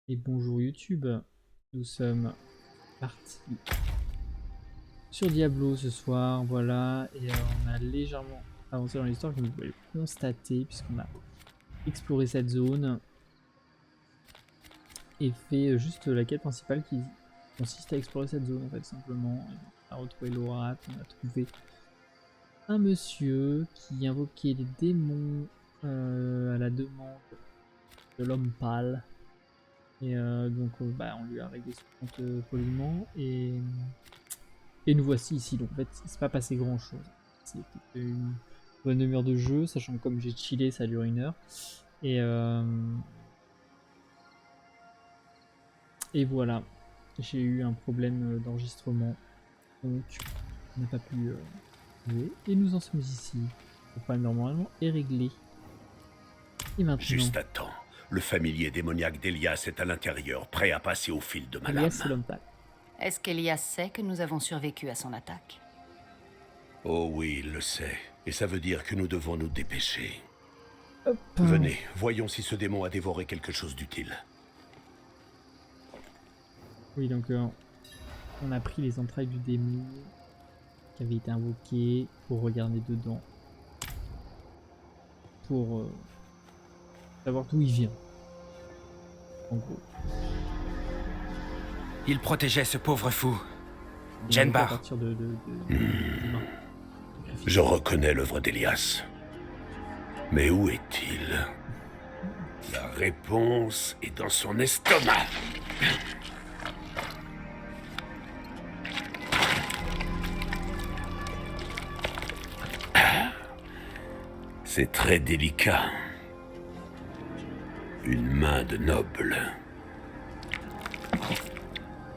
Et bonjour YouTube, nous sommes partis sur Diablo ce soir, voilà, et on a légèrement avancé dans l'histoire comme vous pouvez le constater, puisqu'on a exploré cette zone et fait juste la quête principale qui consiste à explorer cette zone en fait simplement. Et on a retrouvé l'Orat, on a trouvé un monsieur qui invoquait les démons à la demande de l'homme pâle. Et donc on lui a réglé son compte poliment et nous voici ici. Donc en fait il s'est pas passé grand chose. C'était une bonne demi-heure de jeu, sachant que comme j'ai chillé ça dure 1 heure. Et, et voilà, j'ai eu un problème d'enregistrement, donc on n'a pas pu jouer. Et nous en sommes ici. Le problème normalement est réglé. Et maintenant, Juste à temps. Le familier démoniaque d'Elias est à l'intérieur, prêt à passer au fil de ma Elias lame. c'est l'homme pâle. Est-ce qu'Elias sait que nous avons survécu à son attaque? Oh oui, il le sait. Et ça veut dire que nous devons nous dépêcher. Hop. Venez, voyons si ce démon a dévoré quelque chose d'utile. Oui, donc on a pris les entrailles du démon qui avait été invoqué pour regarder dedans, pour savoir d'où il vient, en gros. Il protégeait ce pauvre fou. Il est invoqué à Jenbar. partir d'humains. Je reconnais l'œuvre d'Elias. Mais où est-il? La réponse est dans son estomac. C'est très délicat. Une main de noble.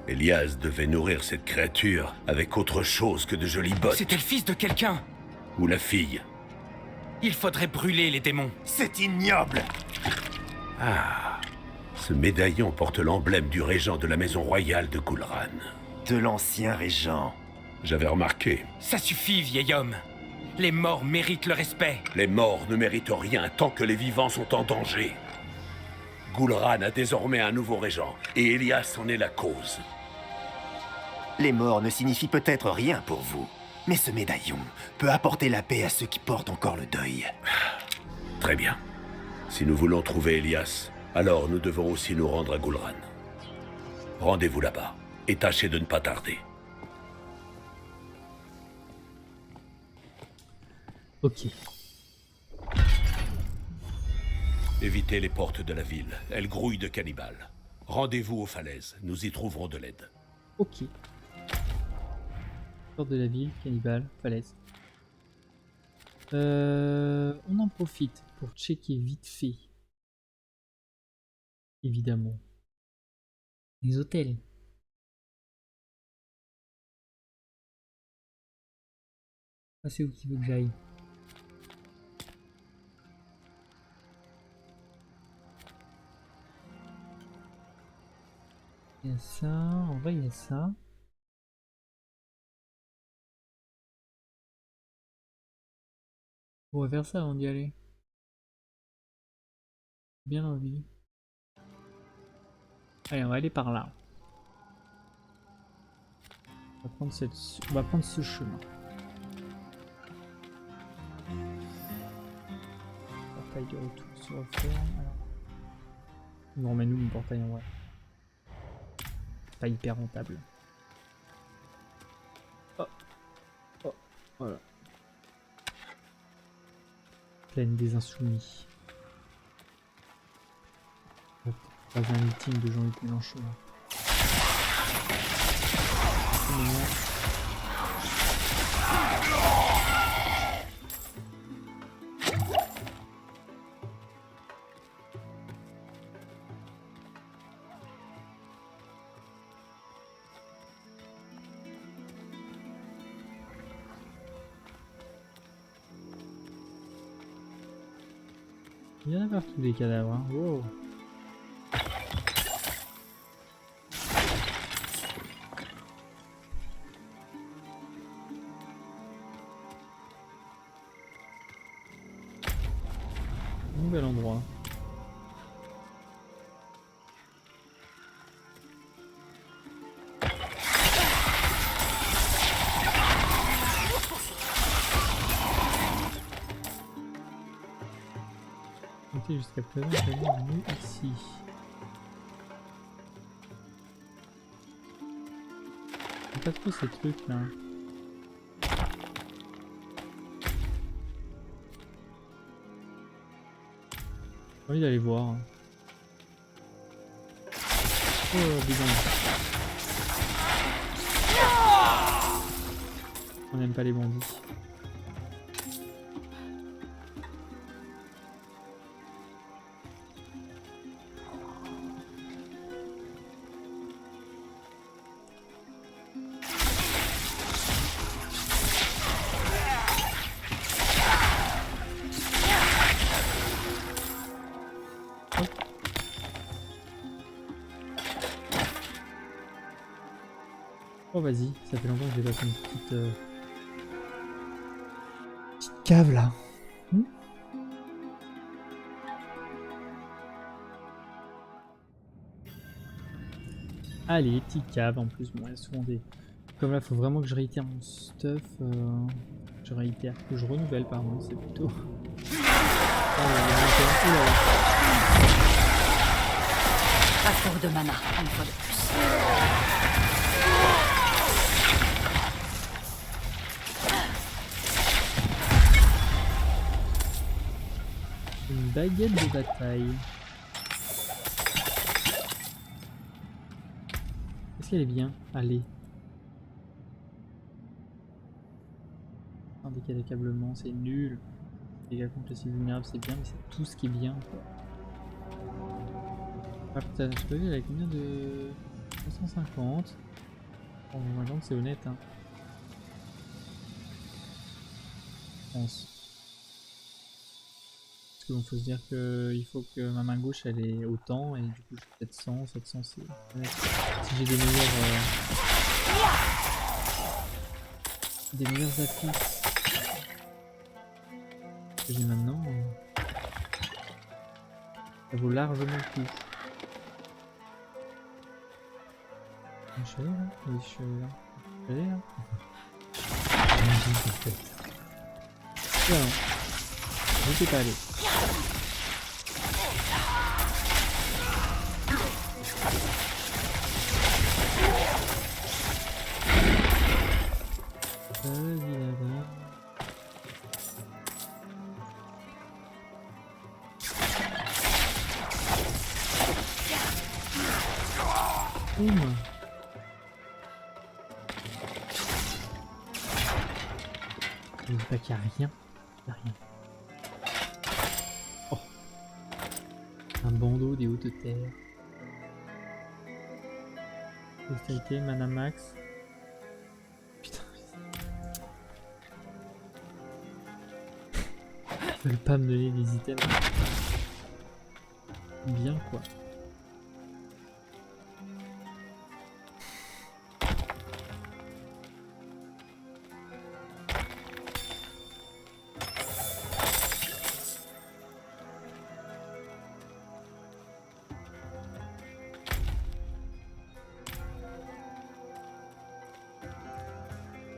Elias devait nourrir cette créature avec autre chose que de jolies bottes. C'était le fils de quelqu'un. Ou la fille. Il faudrait brûler les démons. C'est ignoble! Ah, ce médaillon porte l'emblème du régent de la maison royale de Gul'ran. De l'ancien régent. J'avais remarqué. Ça suffit, vieil homme. Les morts méritent le respect. Les morts ne méritent rien tant que les vivants sont en danger. Gul'ran a désormais un nouveau régent, et Elias en est la cause. Les morts ne signifient peut-être rien pour vous, mais ce médaillon peut apporter la paix à ceux qui portent encore le deuil. Très bien. Si nous voulons trouver Elias, alors nous devons aussi nous rendre à Gul'ran. Rendez-vous là-bas, et tâchez de ne pas tarder. Ok. Évitez les portes de la ville, elles grouillent de cannibales. Rendez-vous aux falaises, nous y trouverons de l'aide. Ok. Porte de la ville, cannibale, falaise. On en profite pour checker vite fait. Évidemment. Les hôtels. Ah, c'est où qu'il veut que j'aille? Il y a ça, en vrai il y a ça. On va faire ça avant d'y aller. Bien envie. Allez, on va aller par là. On va prendre ce chemin. Portail de retour se referme. Alors... Non, mais nous, mon portail en vrai. Pas hyper rentable. Oh, oh, voilà. Plaine des Insoumis. Pas un meeting de Jean-Luc Mélenchon. Il y en a partout des cadavres. Hein. Wow. Un bel endroit. été jusqu'à présent jamais venu ici. J'aime pas trop ces trucs là. J'ai envie d'aller voir. Oh bidon. On n'aime pas les bandits. Oh vas-y, ça fait longtemps que j'ai pas fait une petite cave là. Allez, petite cave en plus, bon il y a souvent des... Comme là faut vraiment que je réitère mon stuff, je réitère, que je renouvelle pardon, c'est plutôt... Pas fort de mana, une fois de plus. Une baguette de bataille. Est-ce qu'elle est bien? Allez. Un dégâts d'accablement, c'est nul. Dégâts contre les cibles vulnérables, c'est bien, mais c'est tout ce qui est bien. Quoi. Ah putain, je peux dire, elle a combien de... 250. Bon, 50 c'est honnête, hein. Je pense. Parce qu'il faut se dire qu'il faut que ma main gauche elle est autant, et du coup j'ai 700, 700 c'est... Si j'ai des meilleurs affixes que j'ai maintenant, ça vaut largement le coup. Je suis allé là? Oui, je suis allé là. Je suis allé là? J'imagine peut-être. Non, je sais pas aller. Vas-y là-bas. Boum. Je dis pas qu'il n'y a rien. Il n'y a rien. Oh. Un bandeau des hautes terres. Postérité, mana max. Putain. Ils veulent pas me donner des items. Bien quoi.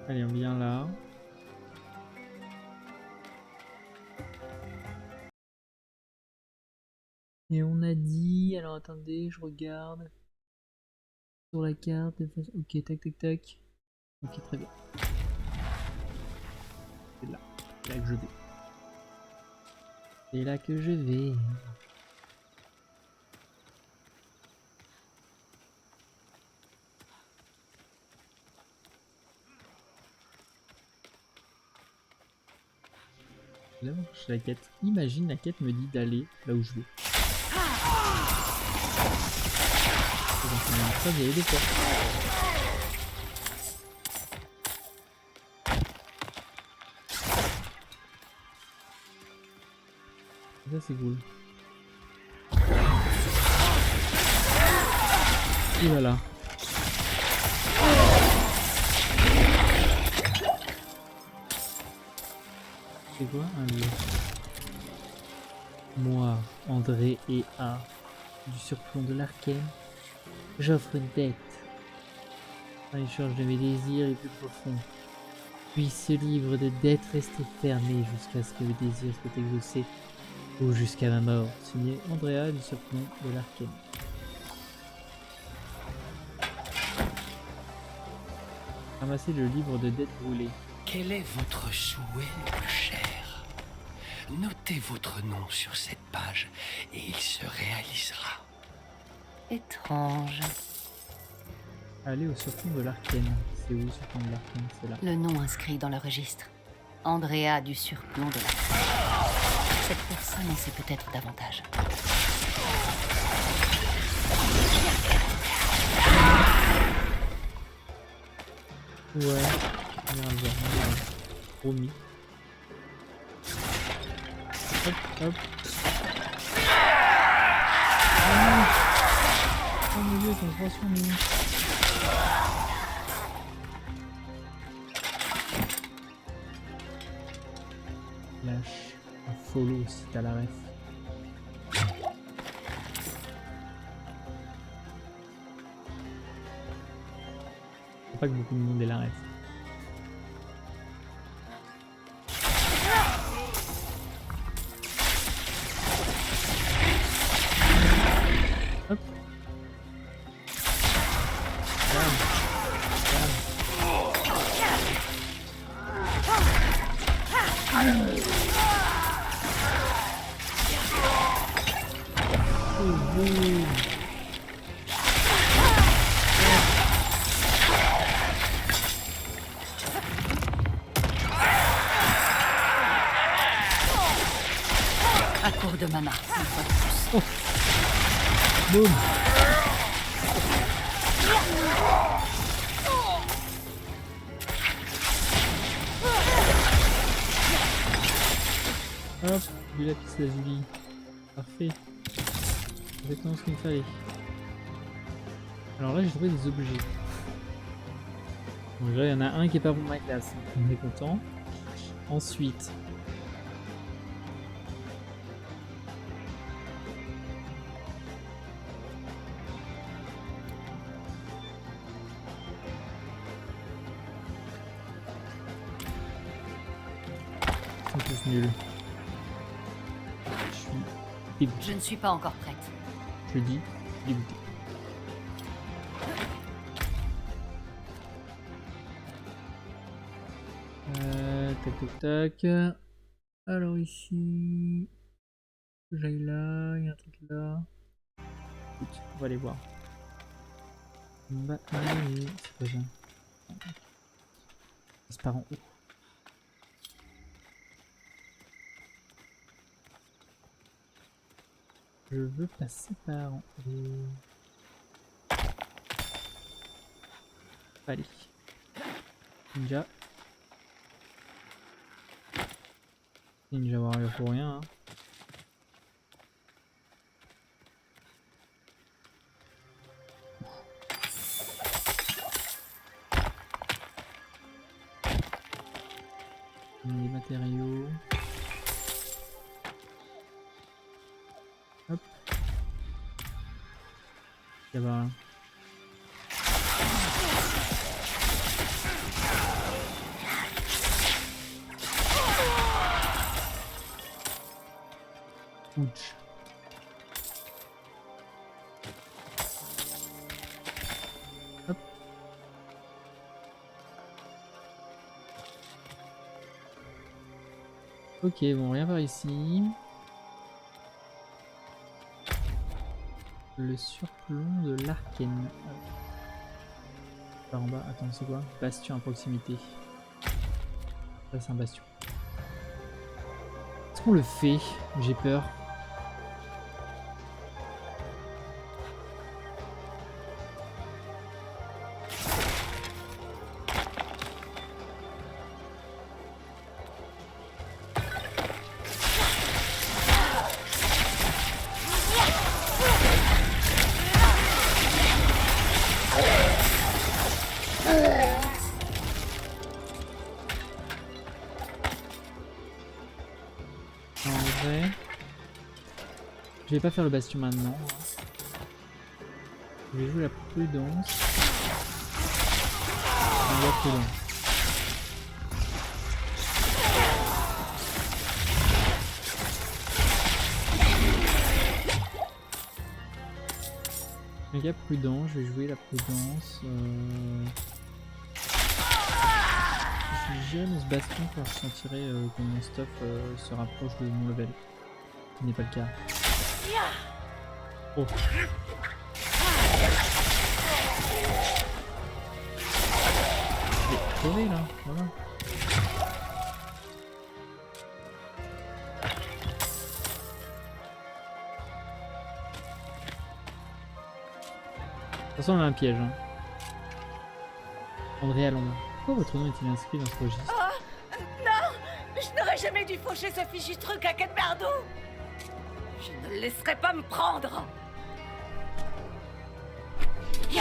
Allez, on vient là. Et on a dit... Alors attendez, je regarde. Sur la carte. Ok, tac, tac, tac. Ok, très bien. C'est là. C'est là que je vais. C'est là que je vais. Là, la quête. Imagine, la quête me dit d'aller là où je vais. Ça, j'y allais des fois. Ça, c'est cool. Et voilà. C'est quoi un lieu? Moi, André et A, du surplomb de l'Arcane, j'offre une dette en échange de mes désirs les plus profonds. Puis ce livre de dette rester fermé jusqu'à ce que le désir soit exaucé. Ou jusqu'à ma mort, signé Andrea du Surplomb de l'Arcane. Ramassez le livre de dettes brûlées. Quel est votre souhait le plus cher? Notez votre nom sur cette page et il se réalisera. Étrange. Allez au Surplomb de l'Arcane. C'est où le Surplomb de l'Arcane? C'est là. Le nom inscrit dans le registre. Andrea du Surplomb de la... Cette personne en sait peut-être davantage. Ouais, on ira le voir. Promis. Hop, hop. Oh mon dieu, ils sont trop sur nous. Lâche un follow si t'as la ref. Faut pas que beaucoup de monde ait la ref. Hop. Bam. Oh, boum. À court de mana, une fois de plus. Boum. Hop, du lapis lazuli. Parfait. Exactement ce qu'il me fallait. Alors là, j'ai trouvé des objets. Bon, déjà, il y en a un qui est pas pour ma classe. On est content. Ensuite. Ils sont tous nuls. Je suis dégoûté. Je ne suis pas encore prête. Je le dis, dégoûté. Tac tac tac. Alors ici, j'aille là, il y a un truc là. Écoute, on va aller voir. On va aller. C'est quoi ça? Ça part en haut. Je veux passer par en haut. Allez. Ninja. Ninja Warrior pour rien. Hein. Les matériaux. Hop. Là-bas. Ouch. Hop. Ok, bon, rien par ici. Le surplomb de l'Arcane. Par en bas, attends, c'est quoi? Bastion à proximité. Ça, c'est un bastion. Est-ce qu'on le fait? J'ai peur. Je vais pas faire le bastion maintenant. Je vais jouer la prudence. La prudence. Méga prudent, je vais jouer la prudence. J'irai dans ce bastion quand je sentirai que mon stuff se rapproche de mon level. Ce qui n'est pas le cas. Oh. Je vais crever là, voilà. De toute façon, on a un piège. Hein. André à l'ombre. Pourquoi votre nom est-il inscrit dans ce registre? Oh non, je n'aurais jamais dû faucher ce fichu truc à Quai de Bardou. Je ne le laisserai pas me prendre. Ok.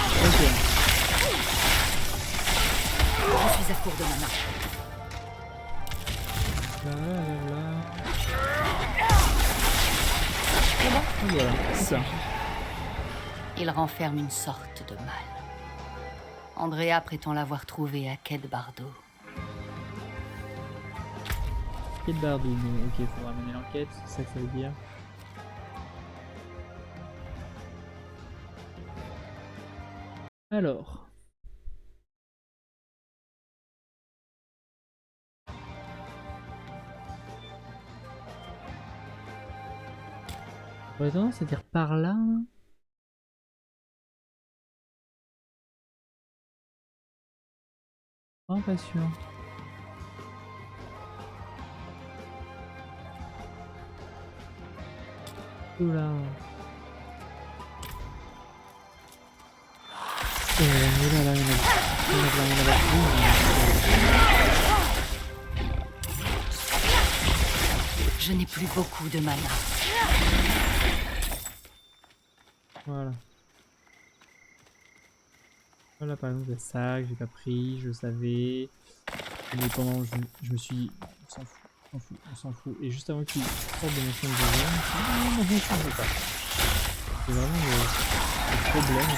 Je suis à court de mana. Et voilà, c'est ça. Il renferme une sorte de mal. Andrea prétend l'avoir trouvé à Quai de Bardou. Quai de Bardou, mais ok, il faudra mener l'enquête, c'est ça que ça veut dire. Alors. J'aurais tendance à dire par là. Hein. Oh, pas sûr. Oula. Là, il y en a Je n'ai plus beaucoup de mana. Voilà. Voilà, par exemple, ça que j'ai pas pris, je savais. Mais pendant, je me suis dit, on s'en fout. Et juste avant qu'il sorte de mon champ de vision, non, je ne pas. C'est vraiment le problème.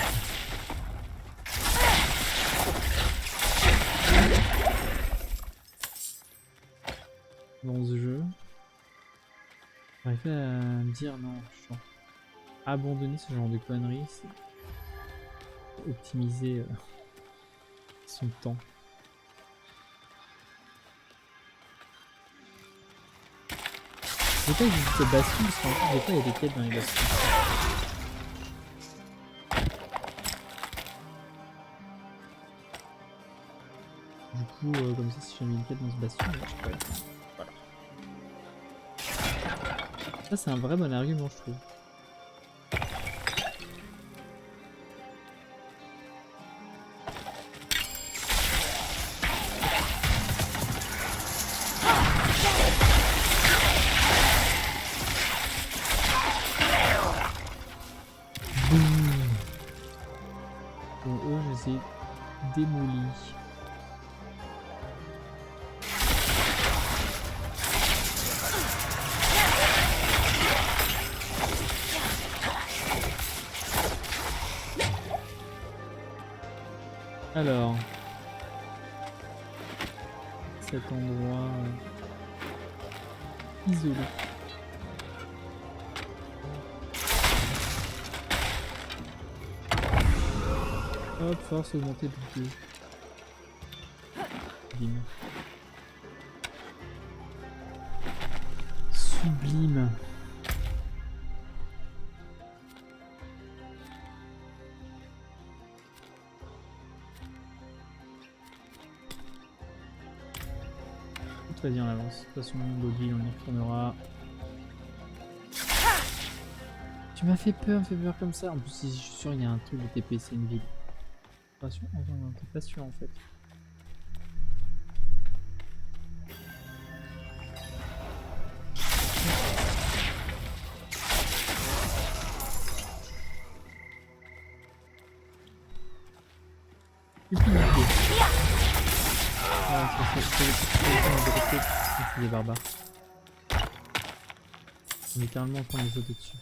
Dans ce jeu. J'arrive à me dire, non, je suis abandonner ce genre de conneries, c'est optimiser son temps. Des fois, j'hésite au bastion parce qu'en fait, des fois, il y a des quêtes dans les bastions. Du coup, comme ça, si j'ai mis une quête dans ce bastion, je pourrais. Voilà. Ça, c'est un vrai bon argument, je trouve. Bon, eux, je les ai démolis. Alors, cet endroit isolé. Hop, force augmentée de 2. Sublime. Sublime. Tout va bien en avance. De toute façon, Godwin, on y retournera. Tu m'as fait peur comme ça. En plus, je suis sûr qu'il y a un truc de TPC une ville. Pas sûr, enfin, non, t'es pas sûr en fait. C'est des barbares. On est littéralement en train de les sauter dessus.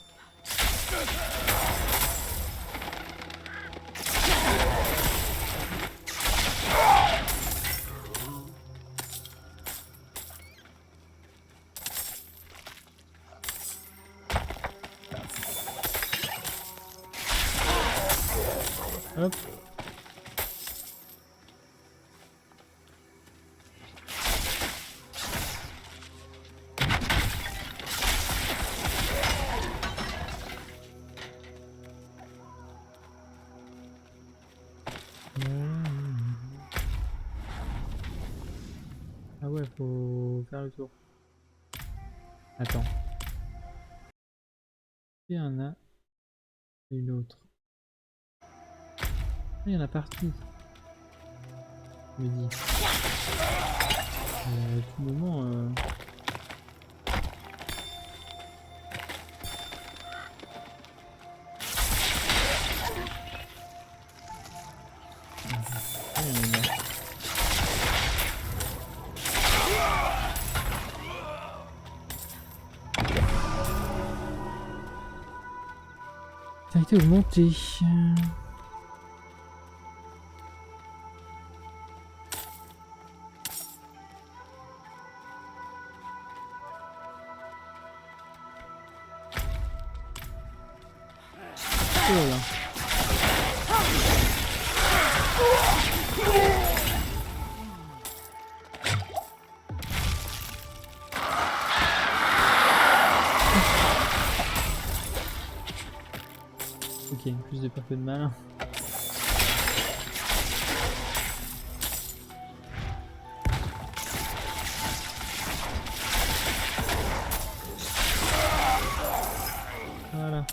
Hop. Ah ouais, faut faire le tour. Attends. Il y en a une autre. Ah, il y en a partout. Je me dis. À tout moment. Ah, il y en a une. Ça a été augmenté. Oh là. Ok, plus de peur que de mal. Voilà.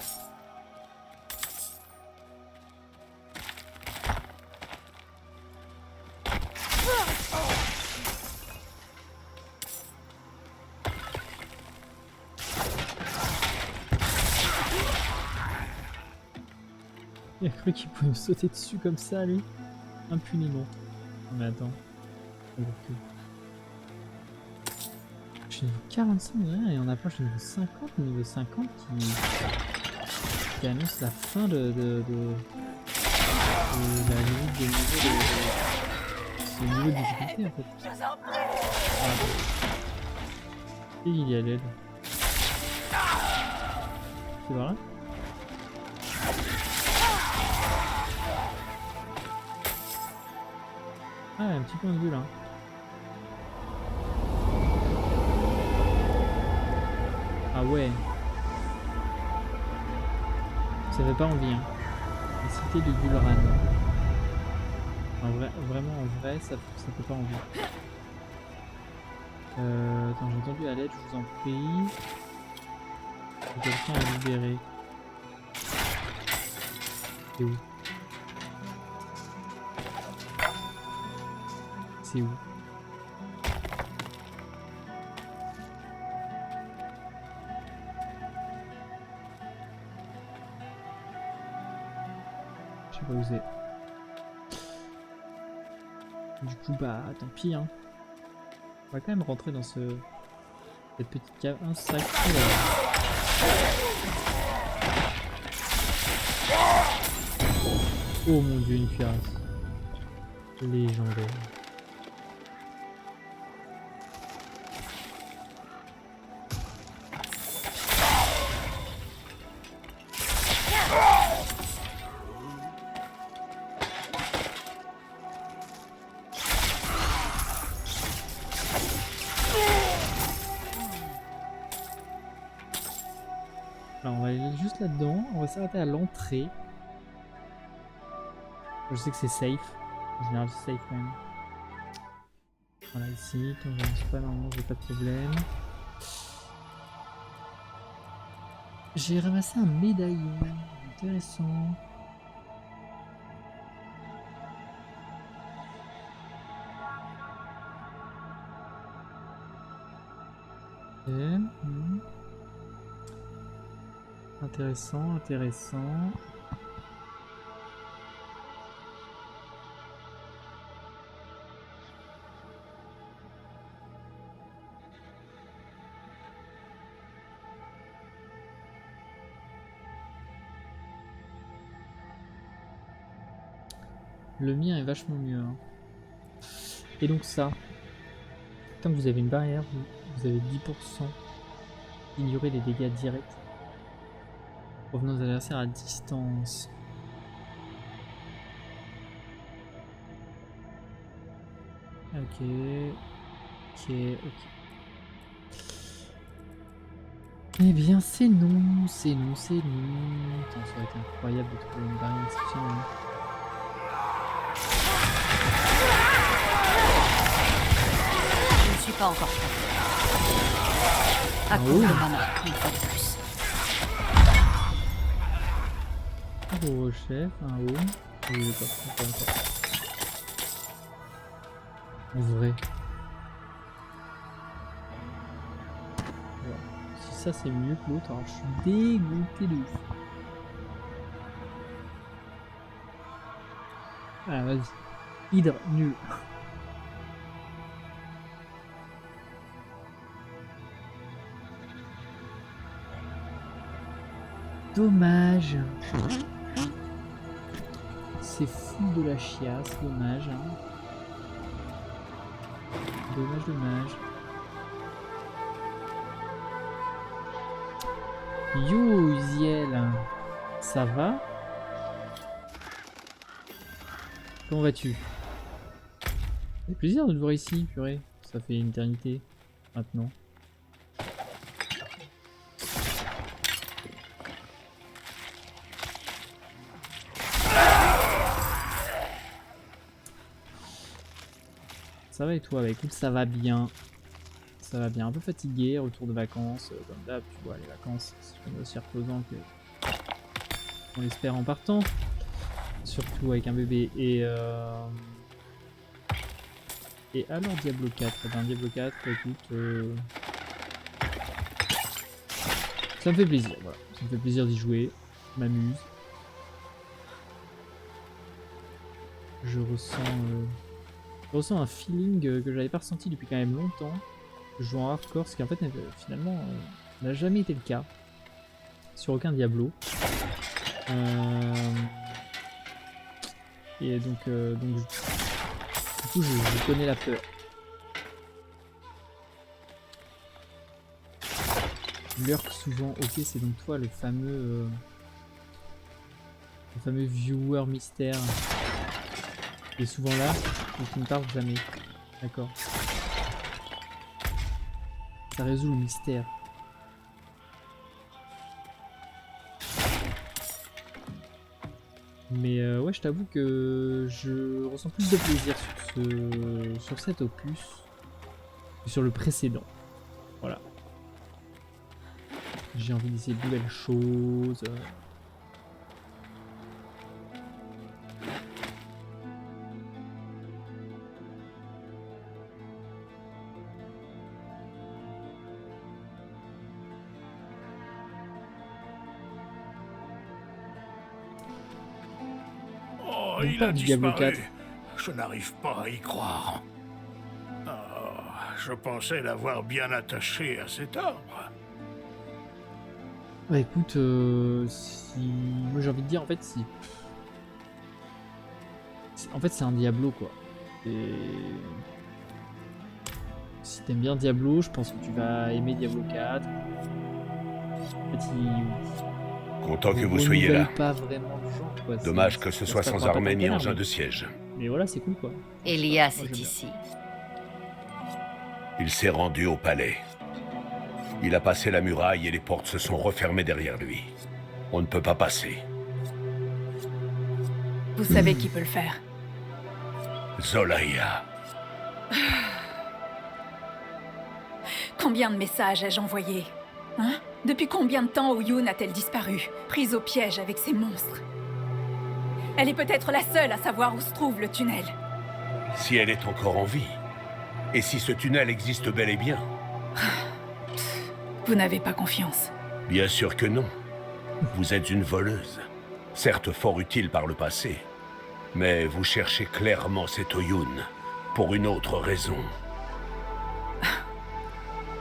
Il a cru qu'il pouvait me sauter dessus comme ça, lui. Impunément. Mais attends. Je suis niveau 45 rien, et on approche le niveau 50, niveau 50 qui annonce la fin de la limite des niveaux de niveau de difficulté en fait. Je vous en prie. Et il y a l'aide. C'est par là? Ah, un petit point de vue là. Ah ouais. Ça fait pas envie hein. La cité de Gul'ran. En vrai, vraiment en vrai, ça fait pas envie. Attends, j'ai entendu à l'aide, je vous en prie. Quelqu'un à libérer. C'est où? C'est où? Je sais pas où c'est. Du coup bah tant pis hein. On va quand même rentrer dans cette petite cave. Un sac là. Oh mon dieu, une cuirasse. Légendaire. Alors on va aller juste là-dedans, on va s'arrêter à l'entrée. Je sais que c'est safe, en général c'est safe quand même. Voilà ici, quand je ne pas normalement j'ai pas de problème. J'ai ramassé un médaillon, intéressant. Intéressant, intéressant. Le mien est vachement mieux. Hein. Et donc ça, comme vous avez une barrière, vous avez 10%. Ignorer les dégâts directs. Provenant des adversaires à distance. Ok. Ok, ok. Eh bien, c'est nous, c'est nous, c'est nous. Putain, ça aurait été incroyable de trouver une barrière exceptionnelle. Je ne suis pas encore prête. À Ah cause oui. de maman, une fois de plus. Oh, chef, un haut. Oui, d'accord, d'accord. En vrai. Voilà. Si ça c'est mieux que l'autre, alors je suis dégoûté de ouf. Ah, vas-y. Hydre, nul. Dommage. C'est fou de la chiasse, dommage. Hein. Dommage, dommage. Yo, Uziel. Ça va? Comment vas-tu? Ça fait plaisir de te voir ici, purée. Ça fait une éternité, maintenant. Ça va et toi? Bah écoute, ça va bien. Ça va bien. Un peu fatigué, retour de vacances. Comme d'hab, tu vois, les vacances, c'est jamais aussi reposant que on l'espère en partant. Surtout avec un bébé. Et alors Diablo 4. Eh ben, Diablo 4, écoute. Ça me fait plaisir, voilà. Ça me fait plaisir d'y jouer. Je m'amuse. Je ressens un feeling que j'avais pas ressenti depuis quand même longtemps. Je joue en hardcore, ce qui en fait finalement n'a jamais été le cas sur aucun Diablo. Et donc du coup je connais la peur. Lurk souvent, ok, c'est donc toi le fameux viewer mystère qui est souvent là et qui ne parle jamais. D'accord. Ça résout le mystère. Mais ouais, je t'avoue que je ressens plus de plaisir sur cet opus que sur le précédent. Voilà. J'ai envie d'essayer de nouvelles choses. Oh, On il parle a du Diablo disparu. 4. Je n'arrive pas à y croire. Oh, je pensais l'avoir bien attaché à cet arbre. Bah écoute, moi j'ai envie de dire en fait en fait c'est un Diablo quoi. Et si t'aimes bien Diablo, je pense que tu vas aimer Diablo 4. En fait, Content que il vous soyez renouvelle là. pas vraiment le genre quoi. Dommage que ce soit sans armée ni engin de siège. Mais voilà, c'est cool quoi. Elias Moi, est j'aime ici. Il s'est rendu au palais. Il a passé la muraille et les portes se sont refermées derrière lui. On ne peut pas passer. Vous savez qui peut le faire. Zolaïa. Combien de messages ai-je envoyés? Hein? Depuis combien de temps Oyun a-t-elle disparu, prise au piège avec ces monstres? Elle est peut-être la seule à savoir où se trouve le tunnel. Si elle est encore en vie. Et si ce tunnel existe bel et bien? Vous n'avez pas confiance. Bien sûr que non. Vous êtes une voleuse. Certes fort utile par le passé. Mais vous cherchez clairement cet Oyun. Pour une autre raison.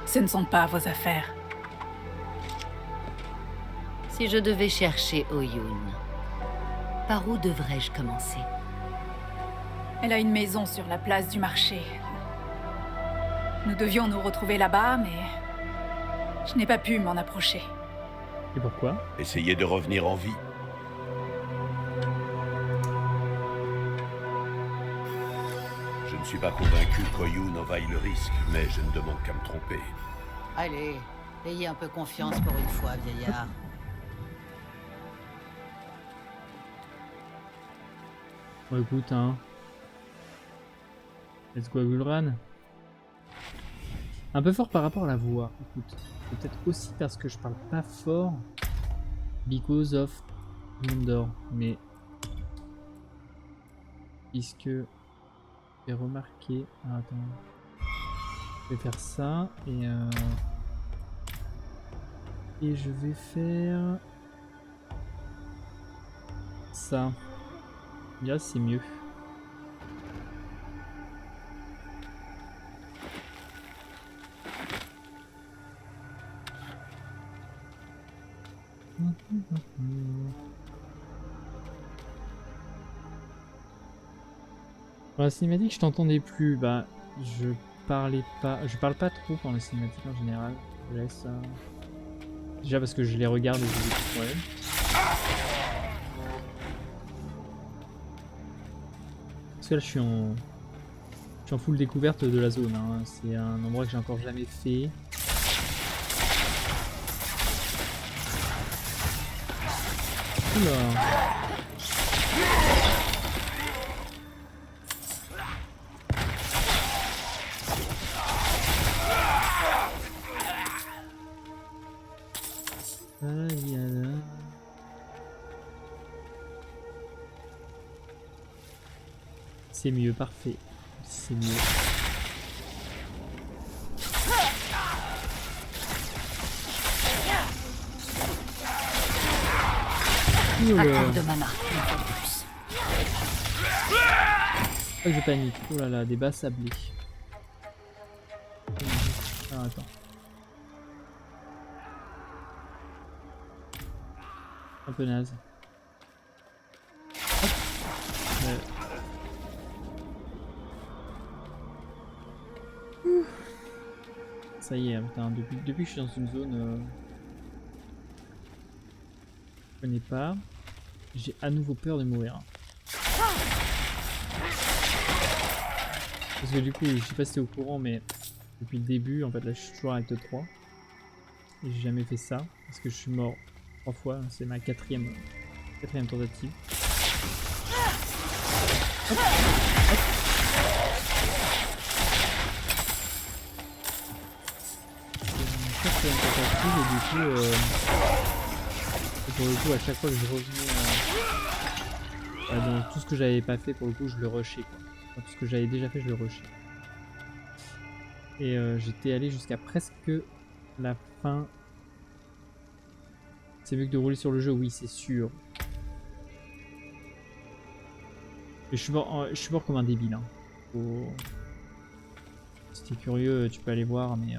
Ce ne sont pas vos affaires. Si je devais chercher Oyun, par où devrais-je commencer? Elle a une maison sur la place du marché. Nous devions nous retrouver là-bas, mais je n'ai pas pu m'en approcher. Et pourquoi? Essayez de revenir en vie. Je ne suis pas convaincu qu'Oyun en vaille le risque, mais je ne demande qu'à me tromper. Allez, ayez un peu confiance pour une fois, vieillard. Bon, écoute, hein. Let's go à Gul'ran. Un peu fort par rapport à la voix. Écoute, peut-être aussi parce que je parle pas fort. Because of Gondor. Mais puisque j'ai remarqué. Ah, attends. Je vais faire ça et je vais faire ça. Là, c'est mieux. Dans la cinématique, je t'entendais plus. Bah, je parle pas trop pendant la cinématique en général. Je laisse déjà parce que je les regarde et je les écoute moi-même. Parce que là, je suis en full découverte de la zone. Hein. C'est un endroit que j'ai encore jamais fait. Oula. C'est mieux, parfait. C'est mieux. À court de mana, une fois de plus. Pas que je panique. Oh là là, des bas sablés. Ah, attends. Un peu naze. Hop. Ouais. Ça y est, putain, depuis que je suis dans une zone je connais pas, j'ai à nouveau peur de mourir. Parce que du coup, je sais pas si t'es au courant, mais depuis le début, en fait là je suis toujours avec 3. Et j'ai jamais fait ça, parce que je suis mort 3 fois, c'est ma quatrième tentative. Hop. Hop. Une tentative et du coup pour le coup à chaque fois que je revenais dans tout ce que j'avais pas fait, pour le coup je le rushais quoi. Enfin, tout ce que j'avais déjà fait je le rushais. Et j'étais allé jusqu'à presque la fin. C'est mieux que de rouler sur le jeu, oui c'est sûr. Et je suis mort comme un débile hein. Si t'es curieux tu peux aller voir mais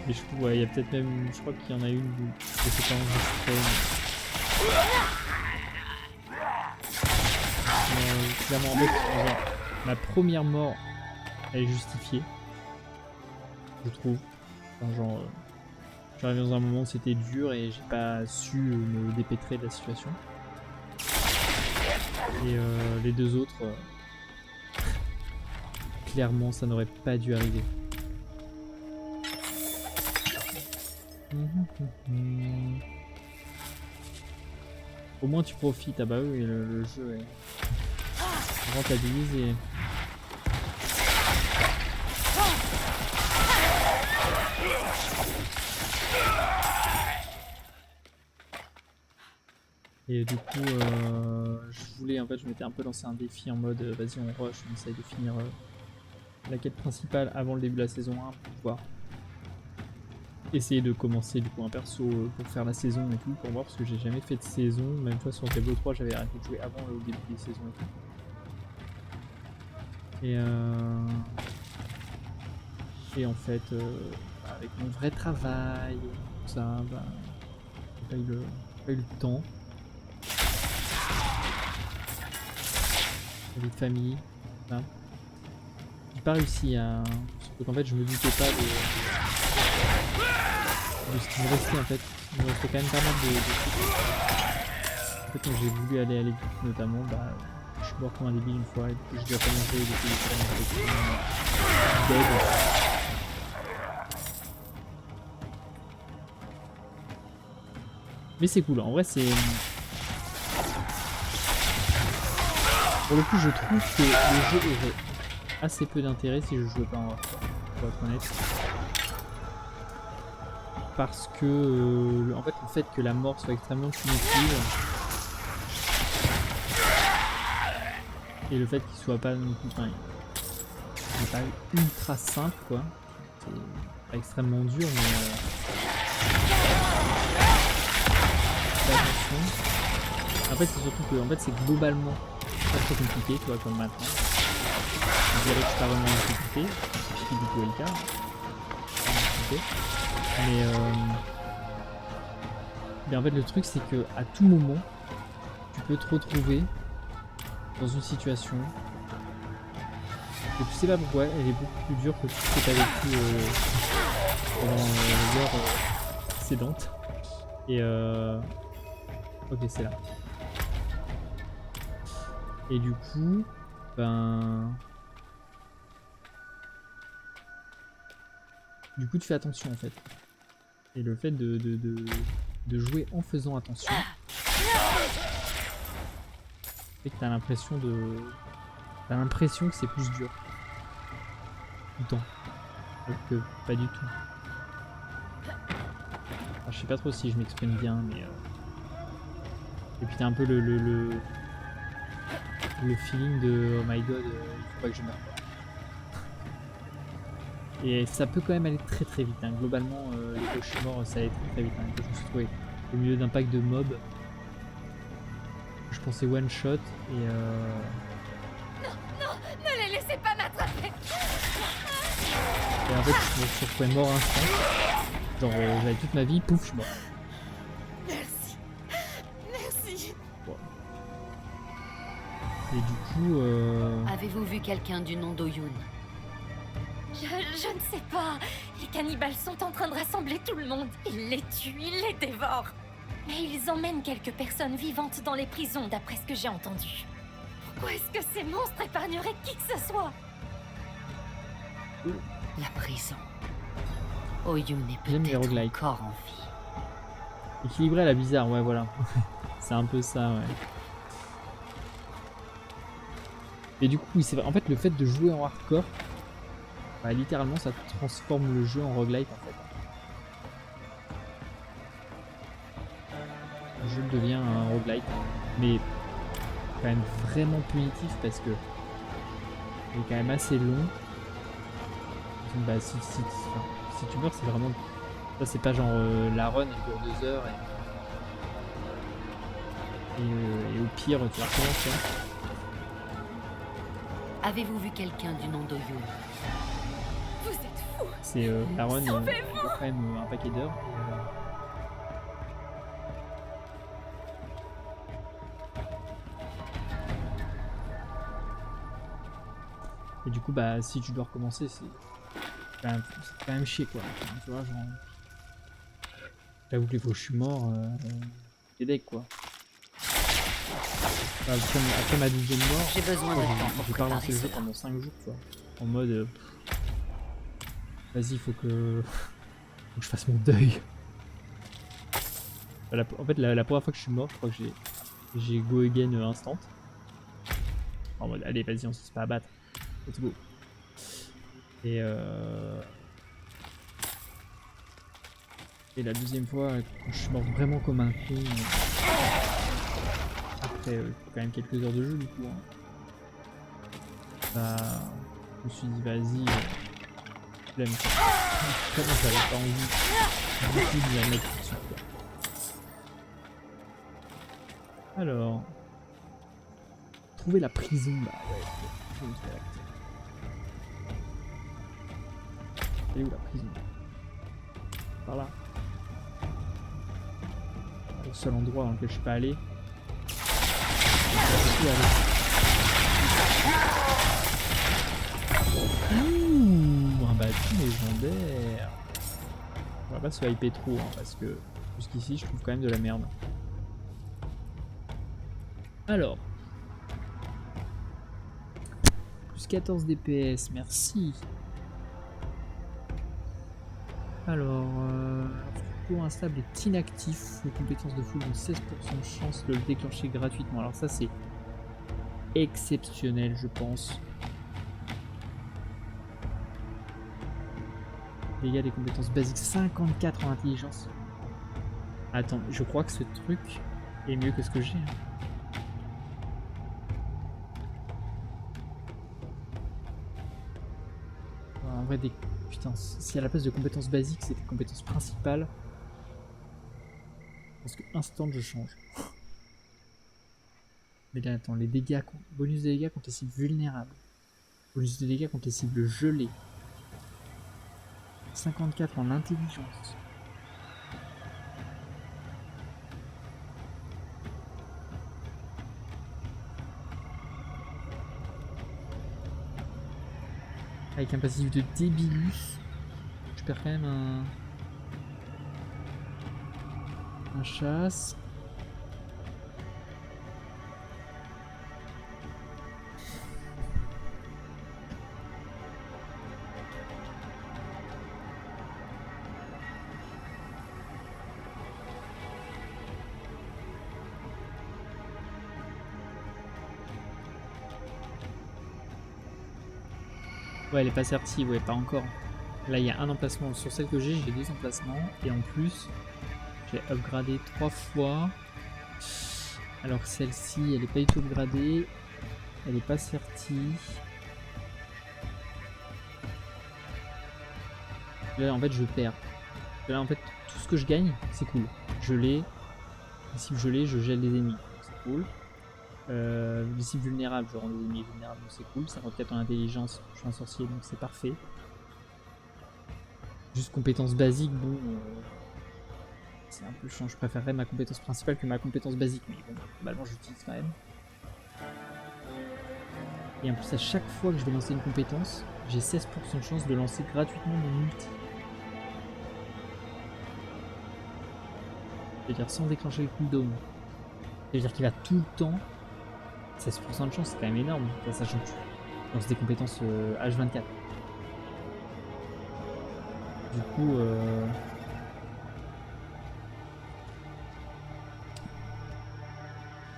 et je crois, il y a peut-être même, je crois qu'il y en a une où je sais pas enregistrée. Clairement, en fait, genre, ma première mort, elle est justifiée, je trouve. Enfin, genre, j'arrive dans un moment où c'était dur et j'ai pas su me dépêtrer de la situation. Et les deux autres, clairement, ça n'aurait pas dû arriver. Au moins tu profites, ah bah oui le jeu est rentabilisé. Et du coup je voulais, en fait je m'étais un peu lancé un défi en mode vas-y on rush, on essaye de finir la quête principale avant le début de la saison 1 pour pouvoir essayer de commencer du coup un perso pour faire la saison et tout, pour voir, parce que j'ai jamais fait de saison, même fois sur Diablo 3 j'avais arrêté de jouer avant le début des saisons et tout. Et en fait avec mon vrai travail, tout ça, bah, j'ai pas eu le temps. La vie de famille, là. J'ai pas réussi à... Parce qu'en fait je me doutais pas de ce qui me restait en fait. Il me restait quand même pas mal de trucs. En fait quand j'ai voulu aller à l'équipe notamment, bah je suis suis mort comme un débile une fois et puis je dois commencer depuis les dead. Mais c'est cool, en vrai c'est... Pour le coup je trouve que le jeu aurait assez peu d'intérêt si je jouais pas en hardcore, pour être honnête. Parce que en fait le fait que la mort soit extrêmement punitive et le fait qu'il soit pas non plus, enfin, il est pas ultra simple quoi, c'est pas extrêmement dur mais fais attention. En fait c'est surtout que en fait c'est globalement pas trop compliqué tu vois comme maintenant. Je dirais que c'est pas vraiment difficulté, ce qui du coup est le cas. Mais en fait le truc c'est que à tout moment tu peux te retrouver dans une situation et tu sais pas pourquoi elle est beaucoup plus dure que tout ce que tu as vécu pendant l'heure précédente et ok c'est là et du coup ben du coup tu fais attention en fait et le fait de jouer en faisant attention fait que t'as l'impression que c'est plus dur tout le temps alors que pas du tout. Alors, je sais pas trop si je m'exprime bien mais et puis t'as un peu le feeling de oh my god il faut pas que je meure. Et ça peut quand même aller très très vite, hein. Globalement les fois où je suis mort ça allait très très vite, hein. Je me suis trouvé au milieu d'un pack de mobs. Je pensais one shot et Non, ne les laissez pas m'attraper. Et en fait je me suis retrouvé mort instant. Genre j'avais toute ma vie, pouf je suis mort. Merci. Merci. Bon. Et du coup Avez-vous vu quelqu'un du nom d'Oyun? Je ne sais pas. Les cannibales sont en train de rassembler tout le monde. Ils les tuent, ils les dévorent. Mais ils emmènent quelques personnes vivantes dans les prisons, d'après ce que j'ai entendu. Pourquoi est-ce que ces monstres épargneraient qui que ce soit? La prison. Oyun est J'aime les peut-être roguelites. encore en vie. équilibré à la bizarre, ouais voilà. C'est un peu ça ouais. Et du coup oui, c'est vrai. En fait le fait de jouer en hardcore, bah, littéralement ça transforme le jeu en roguelite en fait. Le jeu devient un roguelite, mais quand même vraiment punitif parce que il est quand même assez long. Donc, bah, si tu meurs c'est vraiment... Ça c'est pas genre la run elle dure 2 heures et au pire tu vas recommencer. Avez-vous vu quelqu'un du nom d'Oyun? Vous êtes fous. C'est la run elle dure quand même un paquet d'heures. Et du coup bah si tu dois recommencer c'est quand même chier quoi. Enfin, tu vois genre... J'avoue que les fois où je suis mort, c'est deck quoi. Enfin, après ma 12e mort, J'ai besoin de temps pour j'ai pas relancé préparer le jeu cela. pendant 5 jours quoi. En mode vas-y faut que je fasse mon deuil. En fait la première fois que je suis mort je crois que j'ai go again instant. En mode allez vas-y on se laisse pas abattre. Let's go. Et la deuxième fois quand je suis mort vraiment comme un con. Après quand même quelques heures de jeu du coup. Hein. Bah, je me suis dit vas-y, flemme quoi. Vraiment j'avais pas envie beaucoup de la mettre tout de suite quoi. Alors, trouver la prison bah ouais, je vais direct. Elle est où la prison? Par là. Le seul endroit dans lequel je suis pas allé. Ouh, un bâti légendaire. On va pas se hyper trop hein, parce que jusqu'ici je trouve quand même de la merde. Alors. plus 14 DPS, merci. Alors, pour instable est inactif. Les compétences de foule ont 16% de chance de le déclencher gratuitement. Alors ça c'est exceptionnel je pense. Dégâts des compétences basiques 54 en intelligence. Attends, je crois que ce truc est mieux que ce que j'ai. En vrai, putain, si à la place de compétences basiques c'était compétences principales, je pense que instant je change. Mais là, attends, les dégâts, bonus de dégâts contre les cibles vulnérables, bonus de dégâts contre les cibles gelées, 54 en intelligence. Avec un passif de débilus, je perds quand même un chasse. Ouais, elle est pas sortie, ouais, pas encore. Là, il y a un emplacement. Sur celle que j'ai 2 emplacements. Et en plus, j'ai upgradé 3 fois. Alors que celle-ci, elle est pas du tout upgradée. Elle est pas sortie. Là, en fait, je perds. Là, en fait, tout ce que je gagne, c'est cool. Je l'ai. Si je l'ai, je gèle les ennemis. C'est cool. Les cibles vulnérables, je rends les ennemis vulnérables, donc c'est cool. 54 en intelligence, je suis un sorcier, donc c'est parfait. Juste compétence basique, bon, c'est un peu chiant. Je préférerais ma compétence principale que ma compétence basique, mais bon, globalement j'utilise quand même. Et en plus, à chaque fois que je vais lancer une compétence, j'ai 16% de chance de lancer gratuitement mon ulti. C'est-à-dire sans déclencher le cooldown. C'est-à-dire qu'il va tout le temps. 16% de chance, c'est quand même énorme, sachant que tu lances des compétences H24. Du coup, je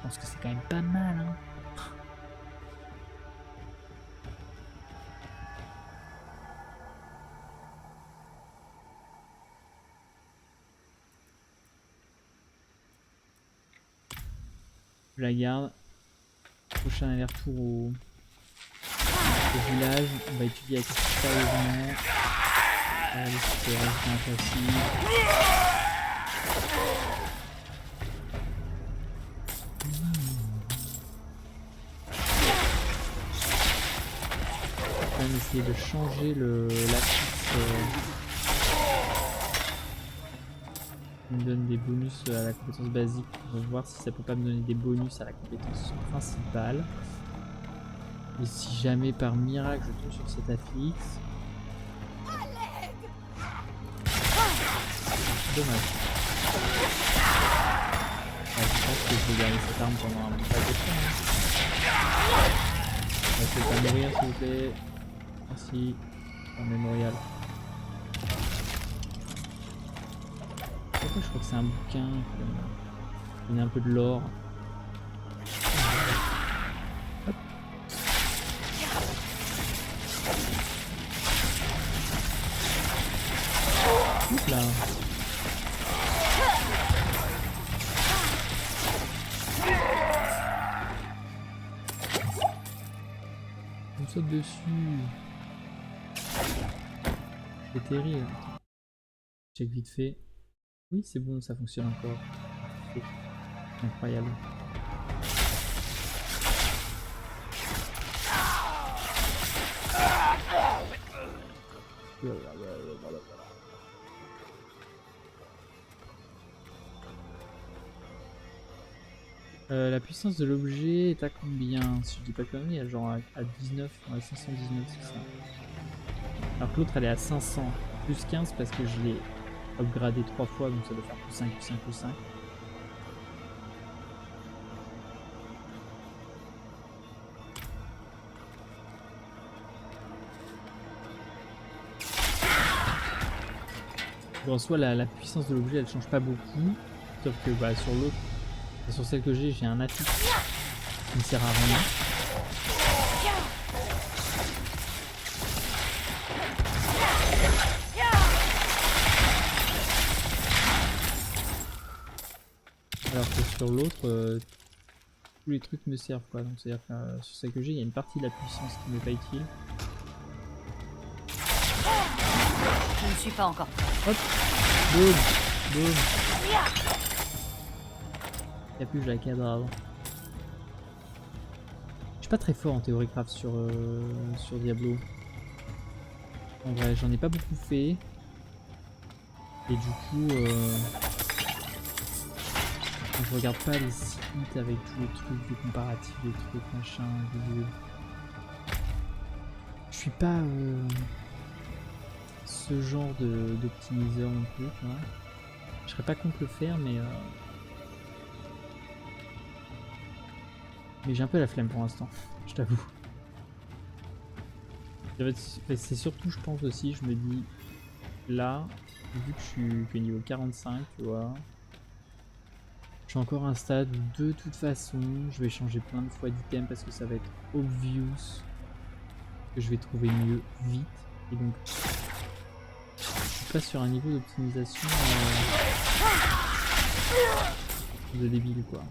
pense que c'est quand même pas mal. Hein. Je la garde. Prochain aller-retour au village, on va étudier avec sérieusement. Allez, c'est bien facile. On va même essayer de changer l'axe qui me donne des bonus à la compétence basique. On va voir si ça peut pas me donner des bonus à la compétence principale. Et si jamais par miracle je tombe sur cet affixe. Dommage. Ouais, je pense que je vais garder cette arme pendant un paquet de temps. Hein. Je vais pas mourir s'il vous plaît. Merci. Un mémorial. Pourquoi je crois que c'est un bouquin qui donne un peu de l'or. Hop. Oups là. On saute dessus. C'est terrible. Check vite fait. Oui, c'est bon, ça fonctionne encore. C'est incroyable. La puissance de l'objet est à combien? Si je dis pas de conneries, elle est genre à 19, à 519, c'est ça. Alors que l'autre elle est à 500, plus 15 parce que je l'ai upgradé 3 fois, donc ça doit faire plus 5, plus 5, plus 5. En soi, la puissance de l'objet, elle change pas beaucoup. Sauf que bah, sur l'autre, sur celle que j'ai un affixe qui ne sert à rien. Alors que sur l'autre, tous les trucs me servent quoi. Donc c'est-à-dire que sur celle que j'ai, il y a une partie de la puissance qui m'est pas utile. Je ne suis pas encore prêt. Hop, boum, boum. Capuche la cadre avant. Je suis pas très fort en théorie-craft sur Diablo. En vrai, j'en ai pas beaucoup fait. Et du coup, je regarde pas les sites avec tous les trucs, les comparatifs, les trucs, machin, vidéo. Je suis pas ce genre d'optimiseur non plus, tu vois. Je serais pas contre le faire, mais j'ai un peu la flemme pour l'instant, je t'avoue. C'est surtout, je pense aussi, je me dis, là, vu que je suis que niveau 45, tu vois, je suis encore à un stade où de toute façon, je vais changer plein de fois d'item parce que ça va être obvious que je vais trouver mieux vite. Et donc, je suis pas sur un niveau d'optimisation de débile, quoi.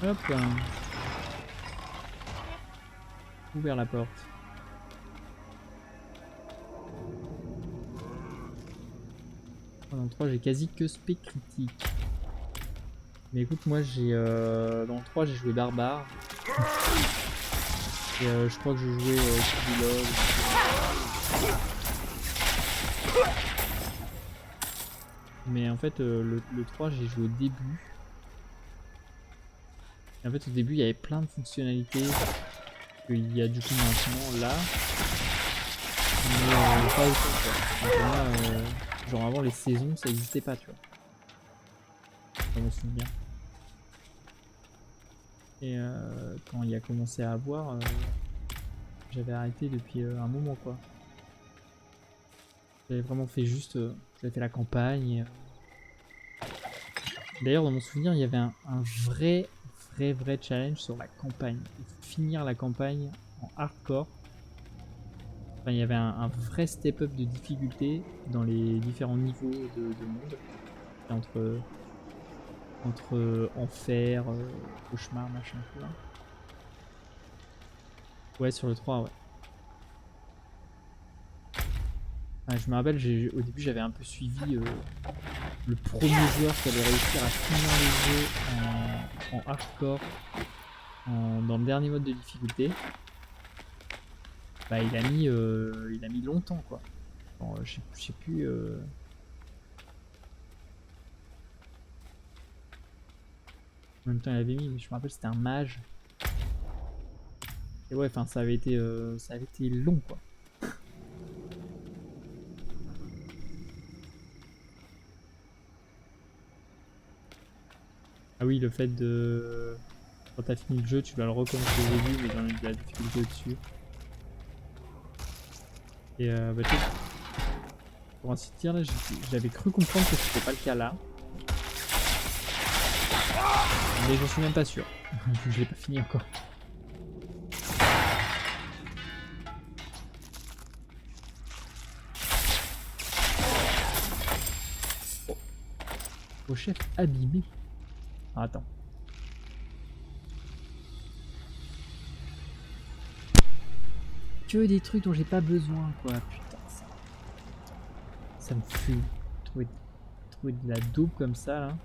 Hop, ouvert la porte. Dans le 3 j'ai quasi que spé critique. Mais écoute, moi j'ai dans le 3 j'ai joué barbare. Et je crois que je jouais Kubilov. Mais en fait le 3 j'ai joué au début. Et en fait au début il y avait plein de fonctionnalités qu'il y a du coup maintenant là. Mais pas autant quoi. Donc moi, genre avant les saisons ça n'existait pas, tu vois. Dans mon souvenir. Et quand il a commencé à avoir, j'avais arrêté depuis un moment quoi. J'avais vraiment fait juste, j'avais fait la campagne. D'ailleurs dans mon souvenir il y avait un vrai challenge sur la campagne. Il faut finir la campagne en hardcore. Enfin, il y avait un vrai step-up de difficulté dans les différents niveaux de monde. Entre enfer, cauchemar, machin, tout là. Ouais, sur le 3, ouais. Enfin, je me rappelle, au début j'avais un peu suivi le premier joueur qui allait réussir à finir le jeu en hardcore, dans le dernier mode de difficulté. Bah il a mis longtemps quoi. Bon, je sais plus. En même temps il avait mis, mais je me rappelle c'était un mage. Et ouais, enfin ça avait été long quoi. Ah oui, le fait de... Quand t'as fini le jeu, tu dois le recommencer au début, mais dans la difficulté au-dessus. Et bah tu sais, pour ainsi dire là, j'avais cru comprendre que c'était pas le cas là. Mais j'en suis même pas sûr. Je l'ai pas fini encore. Oh. Au chef abîmé. Ah, attends. Que des trucs dont j'ai pas besoin quoi, putain ça me fume. Trouver de la dope comme ça là.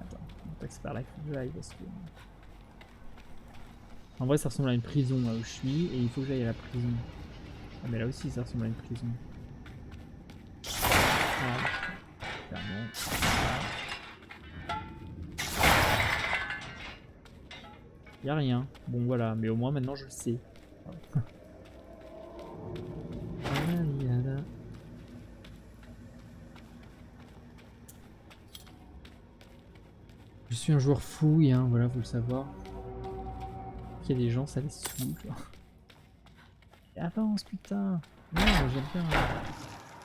Attends, pas que c'est par là qu'il faut que j'aille parce que... En vrai ça ressemble à une prison là où je suis et il faut que j'aille à la prison. Ah mais là aussi ça ressemble à une prison. Ah, clairement. Y'a rien. Bon voilà, mais au moins maintenant je le sais. Je suis un joueur fouille, hein, voilà, faut le savoir. Il y a des gens, ça les saoule. Avance, putain. Non, j'aime bien.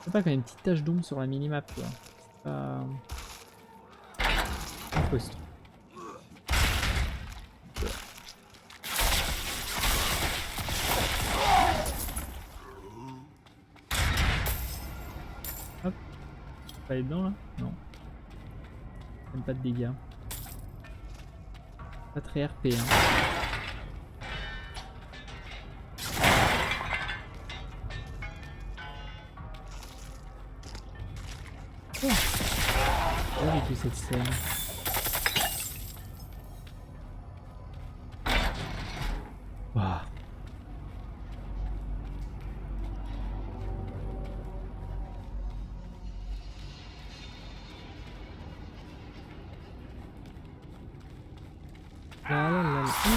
C'est pas quand même une petite tache d'ombre sur la minimap, quoi. C'est pas... frustrant. Hop. Pas aller dedans, là? Non. Même pas de dégâts. Pas très RP, hein. J'ai vécu cette scène. Waouh. La la la la.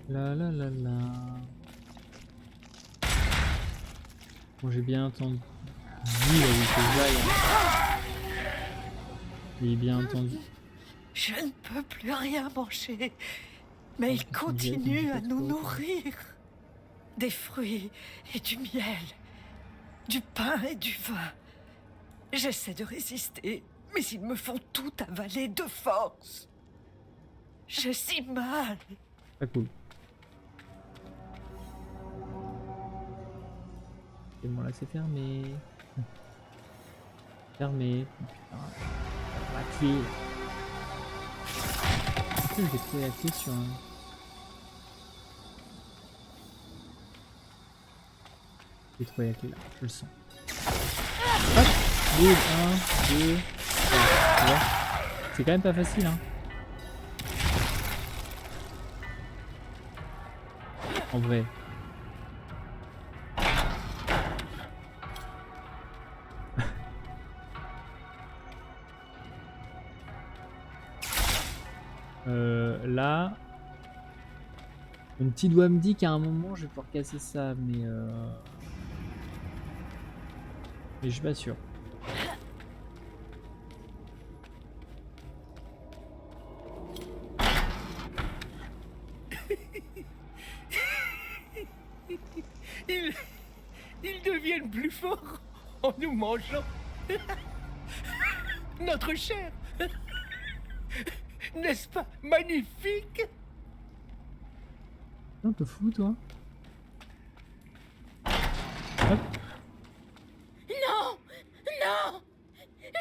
La la la la. Bon, j'ai bien entendu. J'ai bien entendu. Je ne peux plus rien manger, mais il continue à nous nourrir. Des fruits et du miel, du pain et du vin. J'essaie de résister, mais ils me font tout avaler de force. J'ai si mal. Pas cool. Et bon, là c'est fermé. Fermé. Putain. La clé. Est-ce que j'ai trouvé la clé sur un... J'ai trouvé la clé là, je le sens. Hop. 2, 1, 2, 3. C'est quand même pas facile, hein. En vrai. Là, mon petit doigt me dit qu'à un moment je vais pouvoir casser ça, mais je suis pas sûr. Ils deviennent plus forts en nous mangeant notre chair. N'est-ce pas magnifique? Un peu fou, toi. Hop. Non! Non!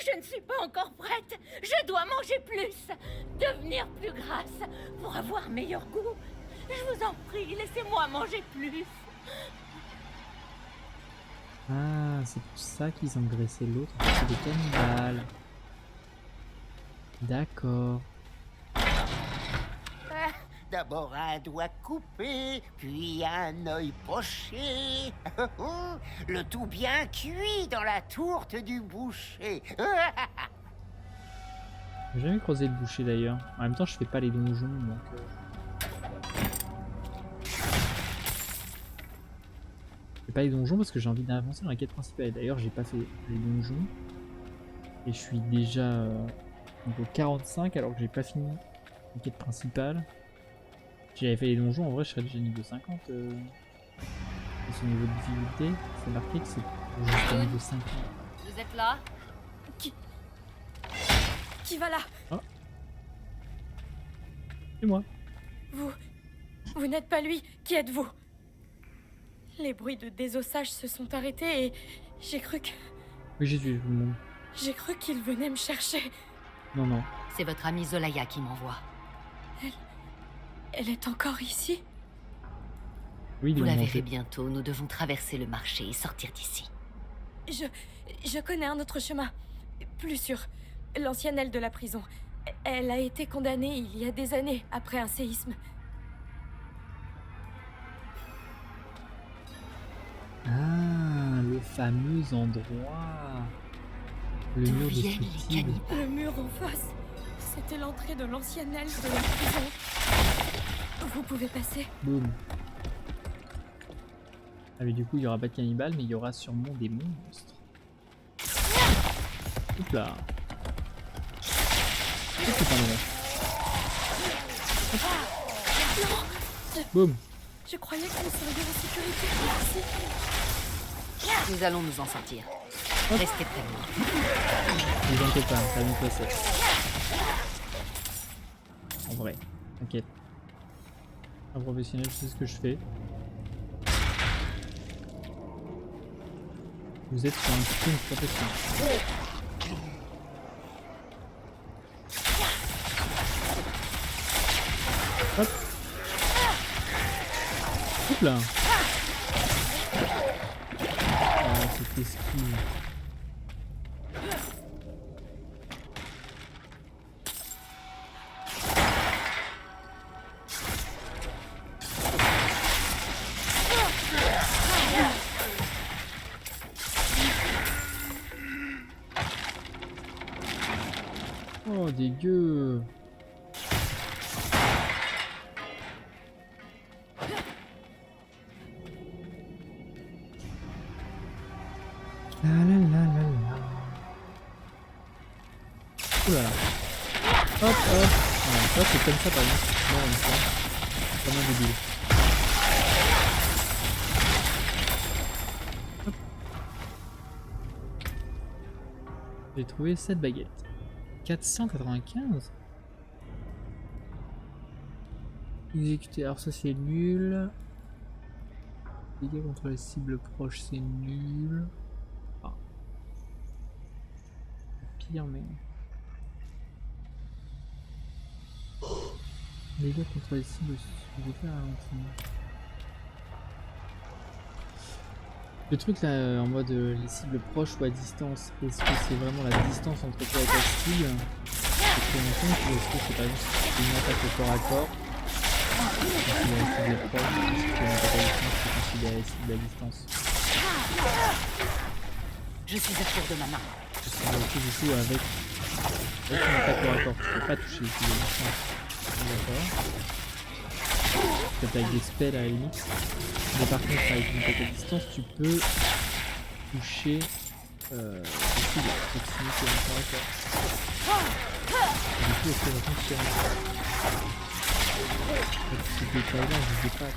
Je ne suis pas encore prête! Je dois manger plus! Devenir plus grasse pour avoir meilleur goût! Je vous en prie, laissez-moi manger plus! Ah, c'est pour ça qu'ils ont graissé l'autre. C'est des cannibales. D'accord. D'abord un doigt coupé, puis un œil poché. Le tout bien cuit dans la tourte du boucher. J'ai jamais creusé le boucher d'ailleurs. En même temps, je fais pas les donjons, donc... Je fais pas les donjons parce que j'ai envie d'avancer dans la quête principale. Et d'ailleurs, j'ai pas fait les donjons. Et je suis déjà niveau 45 alors que j'ai pas fini la quête principale. Si j'avais fait les donjons, en vrai, je serais déjà niveau 50. Et ce niveau de difficulté, c'est marqué que c'est juste niveau 50. Vous êtes là? Qui va là? Ah. C'est moi. Vous n'êtes pas lui. Qui êtes-vous? Les bruits de désossage se sont arrêtés et j'ai cru que... Oui, j'ai vu, je vous le montre. J'ai cru qu'il venait me chercher. Non, non. C'est votre amie Zolaya qui m'envoie. Elle est encore ici? Oui, Vous la verrez mangé. bientôt, nous devons traverser le marché et sortir d'ici. Je connais un autre chemin. Plus sûr. L'ancienne aile de la prison. Elle a été condamnée il y a des années, après un séisme. Ah, le fameux endroit. Le D'où mur viennent les destructible. cannibales? Le mur en face, c'était l'entrée de l'ancienne aile de la prison. Vous pouvez passer. Boum. Ah mais du coup il y aura pas de cannibales mais il y aura sûrement des monstres. Hop là. Hop, c'est pas vrai. Boum. Je croyais que nous serions en sécurité. Merci. Nous allons nous en sortir. Restez près de moi. Ne vous inquiétez pas, ça va nous passer. En vrai, t'inquiète. Un professionnel, je sais ce que je fais. Vous êtes sur un sprint professionnel. Hop. Hop là. Ah, cette esquive. Oh, dégueu. La la la la la. Oula. Hop hop. Voilà, ça c'est comme ça par exemple. Non, on est comme un débile. Hop. J'ai trouvé cette baguette. 495. Exécuter, alors ça c'est nul. Dégâts contre les cibles proches c'est nul. Ah. Pire mais... Dégâts contre les cibles sous-effet ralenti. Le truc là en mode les cibles proches ou à distance, est-ce que c'est vraiment la distance entre toi et ta cible? C'est très longtemps, ou est-ce que c'est par exemple une attaque au corps à corps? C'est la cible proche, c'est une attaque à distance, c'est considéré cible à distance. Je suis à court de ma main. Parce que du coup avec une attaque au corps à corps, tu peux pas toucher les cibles à distance. D'accord. Peut-être avec des spells à la limite. Mais par contre avec une attaque à distance tu peux toucher les cibles à proximité au corps à corps. Et du coup est-ce que ça fonctionne? Ces détails là je les ai pas.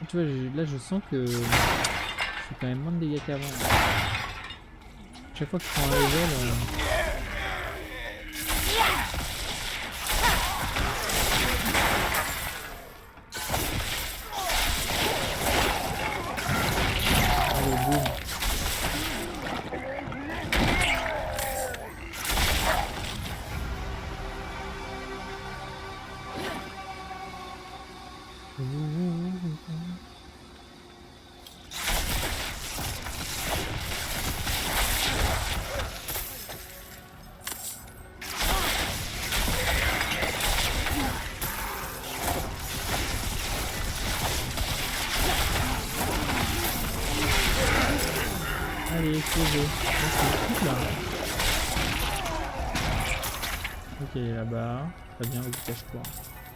Tu vois là je sens que je fais quand même moins de dégâts qu'avant. Chaque fois que je prends un level allez boum. Allez, explosez. Là. Ok, là-bas. Très bien, vas-y, cache-toi.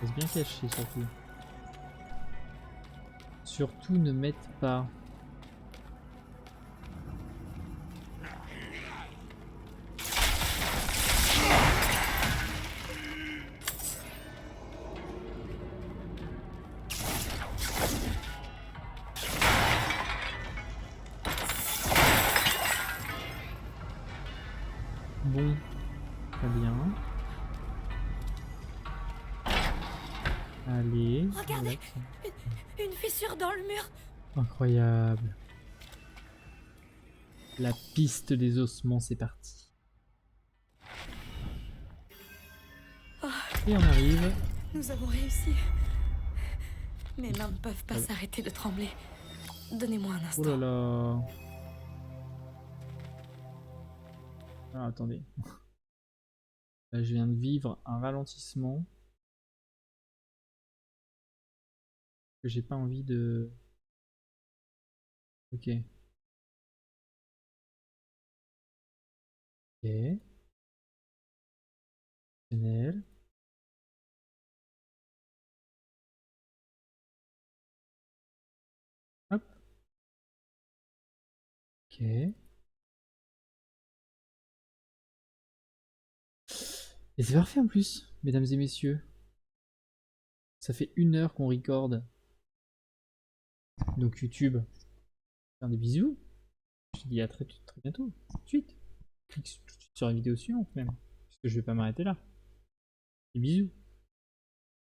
Reste bien caché surtout. Surtout ne m'aide pas. Bon, très bien. Allez. Regardez, une fissure dans le mur. Incroyable. La piste des ossements, c'est parti. Et on arrive. Nous avons réussi. Mes mains ne peuvent pas s'arrêter de trembler. Donnez-moi un instant. Oh là là. Ah, attendez. Là, je viens de vivre un ralentissement. Que j'ai pas envie de... Ok. Ok. Chanel. Hop. Ok. Et c'est parfait en plus, mesdames et messieurs. Ça fait 1 heure qu'on recorde. Donc YouTube. Faire des bisous. Je te dis à très bientôt. Tout de suite. Clique tout de suite sur la vidéo suivante même. Parce que je vais pas m'arrêter là. Des bisous.